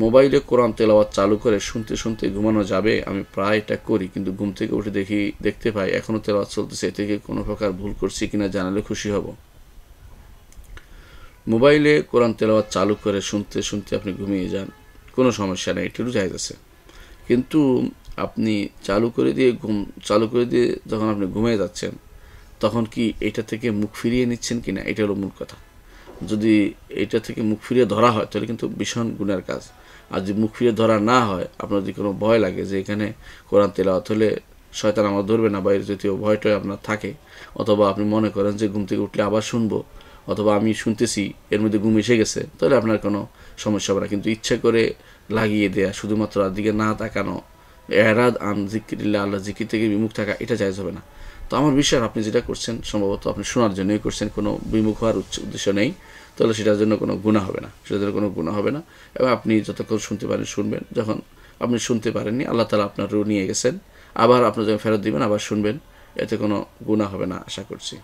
মোবাইলে কোরআন তেলাওয়াত চালু করে শুনতে শুনতে ঘুমানো যাবে? আমি প্রায় এটা করি, কিন্তু ঘুম থেকে উঠে দেখতে পাই এখনও তেলাওয়াত চলতেছে। এ থেকে কোনো প্রকার ভুল করছি কিনা জানালে খুশি হব। মোবাইলে কোরআন তেলাওয়াত চালু করে শুনতে শুনতে আপনি ঘুমিয়ে যান, কোনো সমস্যা নেই, একটু জায়েজ আছে। কিন্তু আপনি চালু করে দিয়ে যখন আপনি ঘুমিয়ে যাচ্ছেন, তখন কি এটা থেকে মুখ ফিরিয়ে নিচ্ছেন কিনা, এটা হলো মূল কথা। যদি এটা থেকে মুখ ফিরিয়ে ধরা হয় তাহলে কিন্তু ভীষণ গুণের কাজ। আর যদি মুখ ফিরিয়ে ধরা না হয়, আপনার যদি কোনো ভয় লাগে যে এখানে কোরআন তেলাওয়াত হলে শয়তান আমার ধরবে না, বা এর জাতীয় ভয়টাই আপনার থাকে, অথবা আপনি মনে করেন যে ঘুম থেকে উঠলে আবার শুনবো, অথবা আমি শুনতেছি এর মধ্যে ঘুম এসে গেছে, তাহলে আপনার কোনো সমস্যা হবে না। কিন্তু ইচ্ছা করে লাগিয়ে দেয়া, শুধুমাত্র আর দিকে না তাকানো, এরাদ আন জিকিরিল্লাহ, আল্লাহ জিকির থেকে বিমুখ থাকা, এটা জায়েজ হবে না। তো আমার বিশ্বাস আপনি যেটা করছেন সম্ভবত আপনি শোনার জন্যই করছেন, কোনো বিমুখ হওয়ার উদ্দেশ্য নেই, তাহলে সেটার জন্য কোনো গুনাহ হবে না, সেটার জন্য কোনো গুনাহ হবে না। এবং আপনি যতক্ষণ শুনতে পারেন শুনবেন, যখন আপনি শুনতে পারেননি আল্লাহ তাআলা আপনার রূহ নিয়ে গেছেন, আবার আপনি যখন ফেরত দিবেন আবার শুনবেন, এতে কোনো গুনাহ হবে না আশা করছি।